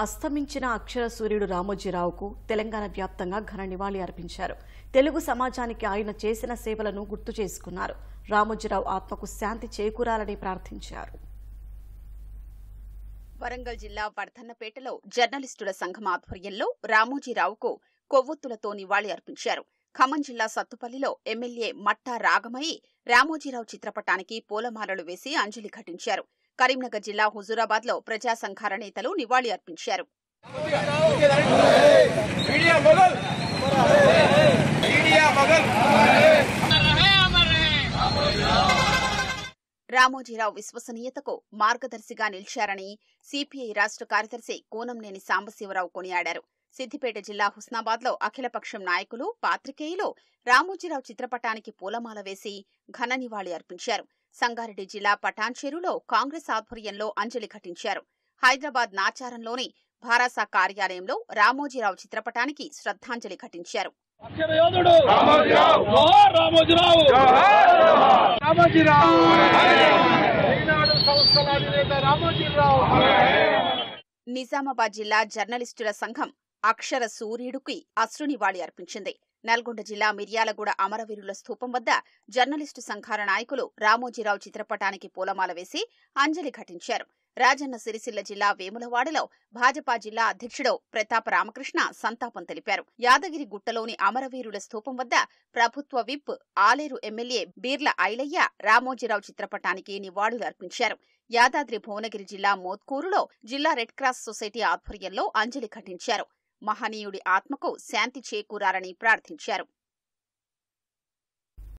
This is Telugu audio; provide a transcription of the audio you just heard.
అస్తమించిన అక్షర సూర్యుడు రామోజీరావుకు తెలంగాణ వ్యాప్తంగా ఘన నివాళి అర్పించారు. తెలుగు సమాజానికి ఆయన చేసిన సేవలను గుర్తు చేసుకున్నారు. రామోజీరావు ఆత్మకు శాంతి చేకూరాలని ప్రార్థించారు. వరంగల్ జిల్లా వర్ధన్నపేటలో జర్నలిస్టుల సంఘం ఆధ్వర్యంలో రామోజీరావుకు కొవ్వొత్తులతో నివాళి అర్పించారు. ఖమ్మం జిల్లా సత్తుపల్లిలో ఎమ్మెల్యే మట్టా రాగమయి రామోజీరావు చిత్రపటానికి పూలమాలలు వేసి అంజలి ఘటించారు. కరీంనగర్ జిల్లా హుజూరాబాద్ లో ప్రజా సంఘాల నేతలు నివాళి అర్పించారు. రామోజీరావు విశ్వసనీయతకు మార్గదర్శిగా నిలిచారని సిపిఐ రాష్ట్ర కార్యదర్శి కూనంనేని సాంబశివరావు కొనియాడారు. సిద్దిపేట జిల్లా హుస్నాబాద్ లో అఖిలపక్షం నాయకులు, పాత్రికేయులు రామోజీరావు చిత్రపటానికి పూలమాల వేసి ఘన నివాళి అర్పించారు. సంగారెడ్డి జిల్లా పటాన్చెరులో కాంగ్రెస్ ఆధ్వర్యంలో అంజలి ఘటించారు. హైదరాబాద్ నాచారంలోని భారాసా కార్యాలయంలో రామోజీరావు చిత్రపటానికి శ్రద్ధాంజలి ఘటించారు. నిజామాబాద్ జిల్లా జర్నలిస్టుల సంఘం అక్షర సూర్యుడికి అశ్రునివాళి అర్పించింది. నల్గొండ జిల్లా మిర్యాలగూడ అమరవీరుల స్థూపం వద్ద జర్నలిస్టు సంఘాల నాయకులు రామోజీరావు చిత్రపటానికి పూలమాల వేసి అంజలి ఘటించారు. రాజన్న సిరిసిల్ల జిల్లా వేములవాడలో భాజపా జిల్లా అధ్యక్షుడు ప్రతాప రామకృష్ణ సంతాపం తెలిపారు. యాదగిరి గుట్టలోని అమరవీరుల స్థూపం వద్ద ప్రభుత్వ విప్ ఆలేరు ఎమ్మెల్యే బీర్ల ఐలయ్య రామోజీరావు చిత్రపటానికి నివాళులు అర్పించారు. యాదాద్రి భువనగిరి జిల్లా మోత్కూరులో జిల్లా రెడ్ క్రాస్ సొసైటీ ఆధ్వర్యంలో అంజలి ఘటించారు. మహనీయుడి ఆత్మకు శాంతి చేకూరాలని ప్రార్థించారు.